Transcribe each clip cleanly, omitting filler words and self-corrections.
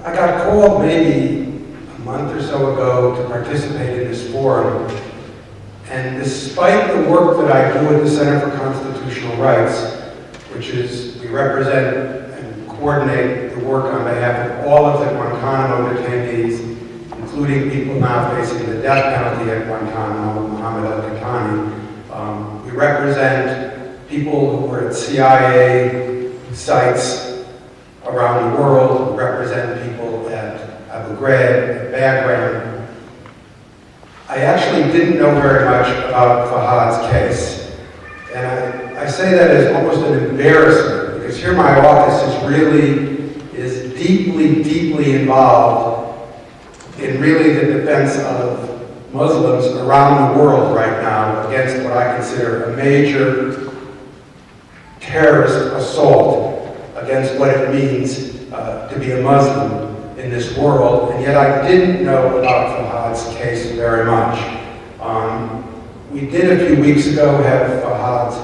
I got called maybe a month or so ago to participate in this forum, and despite the work that I do at the Center for Constitutional Rights, which is we represent and coordinate the work on behalf of all of the Guantanamo detainees, including people now facing the death penalty at Guantanamo, Mohammed al-Qahtani. We represent people who were at CIA sites around the world. We represent people at Abu Ghraib, at Bagram. I actually didn't know very much about Fahad's case. And I say that as almost an embarrassment, because here my office is deeply, deeply involved in really the defense of Muslims around the world right now against what I consider a major terrorist assault against what it means to be a Muslim in this world. And yet I didn't know about Fahad's case very much. We did a few weeks ago have Fahad's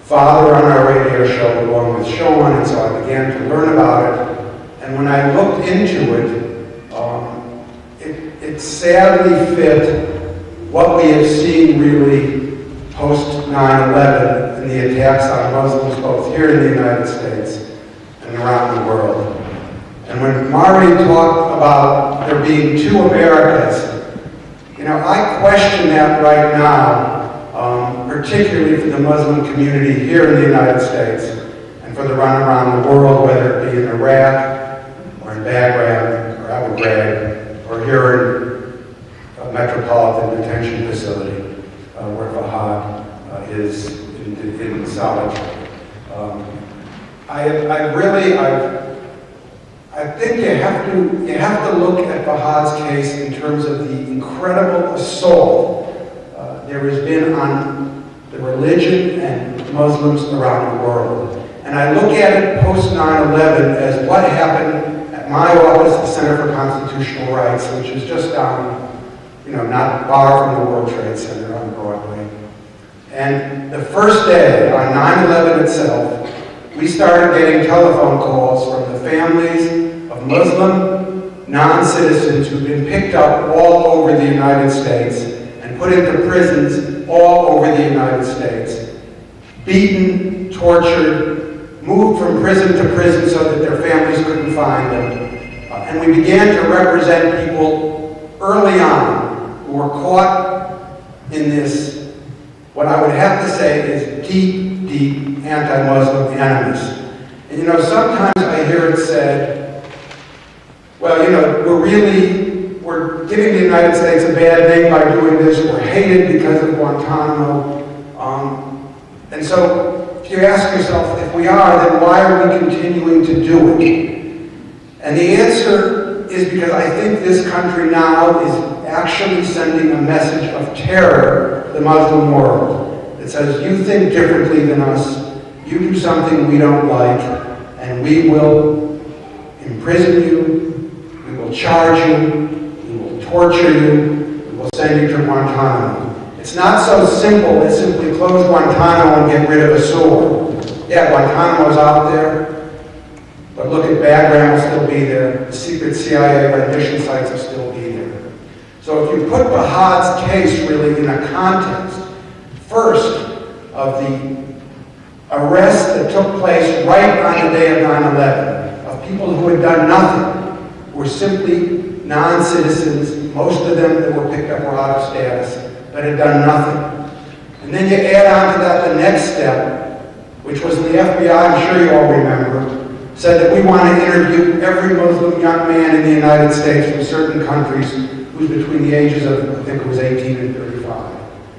father on our radio show along with Sean, and so I began to learn about it. And when I looked into it, it sadly fit what we have seen really post 9/11 and the attacks on Muslims both here in the United States and around the world. And when Mari talked about there being two Americas, you know, I question that right now, particularly for the Muslim community here in the United States and for the run around the world, whether it be in Iraq or in Bagram or Abu Ghraib or here in a metropolitan detention facility where Fahad is in solitary. I think you have to look at Fahad's case in terms of the incredible assault there has been on the religion and Muslims around the world. And I look at it post 9/11 as what happened at my office, the Center for Constitutional Rights, which is just down, not far from the World Trade Center on Broadway. And the first day, on 9/11 itself, we started getting telephone calls from the families of Muslim non-citizens who've been picked up all over the United States and put into prisons all over the United States, beaten, tortured, moved from prison to prison so that their families couldn't find them. And we began to represent people early on who were caught in this, what I would have to say is deep, deep anti-Muslim animus. And sometimes I hear it said, well, we're giving the United States a bad name by doing this, we're hated because of Guantanamo. And so, if you ask yourself, if we are, then why are we continuing to do it? And the answer is because I think this country now is actually sending a message of terror to the Muslim world. It says, you think differently than us, you do something we don't like, and we will imprison you, we will charge you, we will torture you, we will send you to Guantanamo. It's not so simple as simply close Guantanamo and get rid of a sword. Yeah, Guantanamo's out there, but look at Bagram will still be there, the secret CIA rendition sites will still be there. So if you put Fahad's case really in a context, first, of the arrest that took place right on the day of 9/11, of people who had done nothing, were simply non-citizens, most of them that were picked up were out of status, but had done nothing. And then you add on to that the next step, which was the FBI, I'm sure you all remember, said that we want to interview every Muslim young man in the United States from certain countries who's between the ages of, I think it was 18 and 35.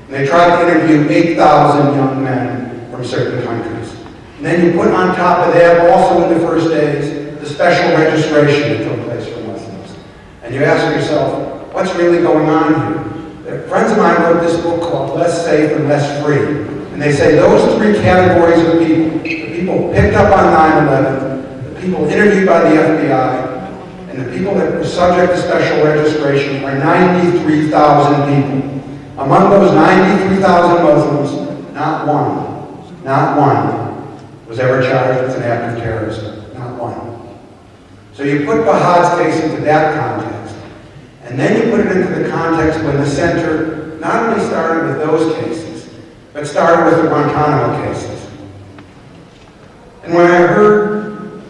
And they tried to interview 8,000 young men from certain countries. And then you put on top of that, also in the first days, the special registration that took place for Muslims. And you ask yourself, what's really going on here? Friends of mine wrote this book called Less Safe and Less Free. And they say those three categories of people, the people picked up on 9/11, the people interviewed by the FBI, and the people that were subject to special registration are 93,000 people. Among those 93,000 Muslims, not one was ever charged with an act of terrorism. Not one. So you put Fahad's case into that context, and then you put it into the context when the center not only started with those cases, but started with the Guantanamo cases. And when I heard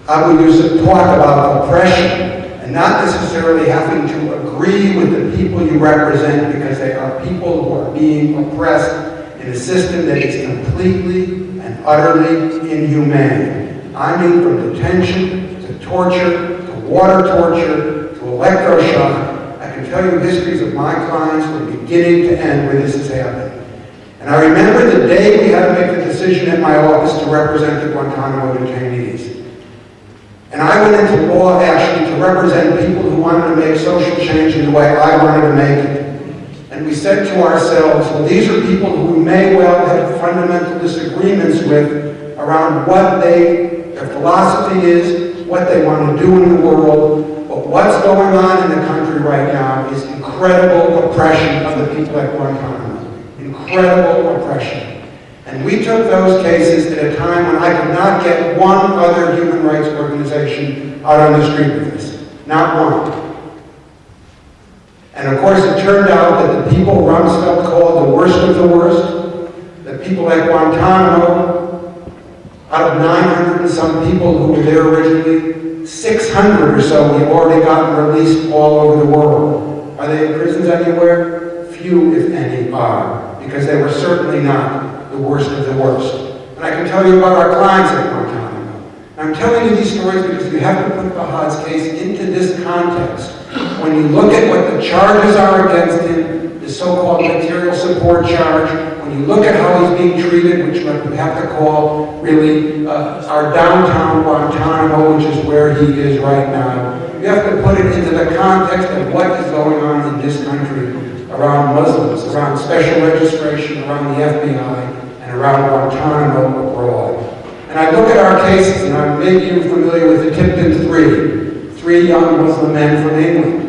Abu Yusuf talk about oppression, and not necessarily having to agree with the people you represent because they are people who are being oppressed in a system that is completely and utterly inhumane. I mean from detention to torture, to water torture, to electroshock. I can tell you histories of my clients from beginning to end where this has happened. And I remember the day we had to make the decision at my office to represent the Guantanamo detainees. And I went into law actually to represent people who wanted to make social change in the way I wanted to make it. And we said to ourselves, well, these are people who we may well have fundamental disagreements with around what their philosophy is, what they want to do in the world. But what's going on in the country right now is incredible oppression of the people at Guantanamo. Incredible oppression. And we took those cases at a time when I could not get one other human rights organization out on the street with us. Not one. And of course it turned out that the people Rumsfeld called the worst of the worst, the people at Guantanamo, out of 900 and some people who were there originally, 600 or so we've already gotten released all over the world. Are they in prisons anywhere? Few, if any, are, because they were certainly not the worst of the worst. And I can tell you about our clients at Guantanamo. I'm telling you these stories because you have to put Fahad's case into this context. When you look at what the charges are against him, the so-called material support charge, when you look at how he's being treated, which we have to call really our downtown Guantanamo, which is where he is right now, you have to put it into the context of what is going on in this country around Muslims, around special registration, around the FBI, and around Guantanamo abroad. And I look at our cases, and I'm maybe you're familiar with the Tipton three young Muslim men from England.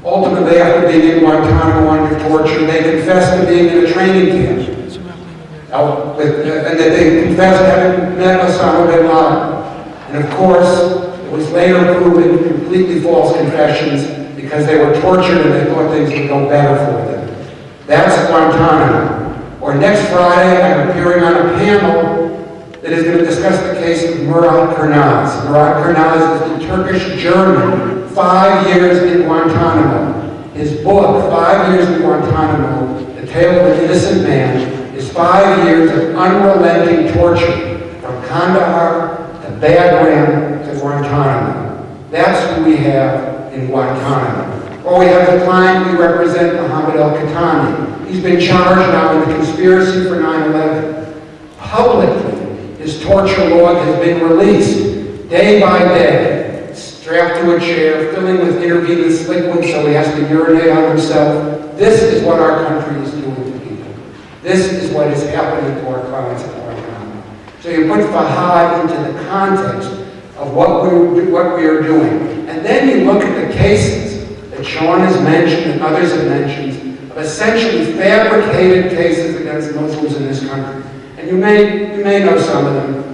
Ultimately, after being in Guantanamo under torture, they confessed to being in a training camp. And that they confessed having met Osama bin Laden. And of course, it was later proven completely false confessions because they were tortured and they thought things would go better for them. That's Guantanamo. Or next Friday, I'm appearing on a panel that is going to discuss the case of Murat Kurnaz. Murat Kurnaz is the Turkish German, 5 years in Guantanamo. His book, 5 Years in Guantanamo, The Tale of an Innocent Man, is 5 years of unrelenting torture from Kandahar to Bagram to Guantanamo. That's who we have in Guantanamo. Or we have the client we represent, Mohammed al-Khatami. He's been charged now with a conspiracy for 9/11. Publicly, his torture log has been released day by day, strapped to a chair, filling with intravenous liquid so he has to urinate on himself. This is what our country is doing to people. This is what is happening to our clients at Ratner. So you put Fahad into the context of what we are doing. And then you look at the cases that Sean has mentioned and others have mentioned of essentially fabricated cases against Muslims in this country. And you may know some of them.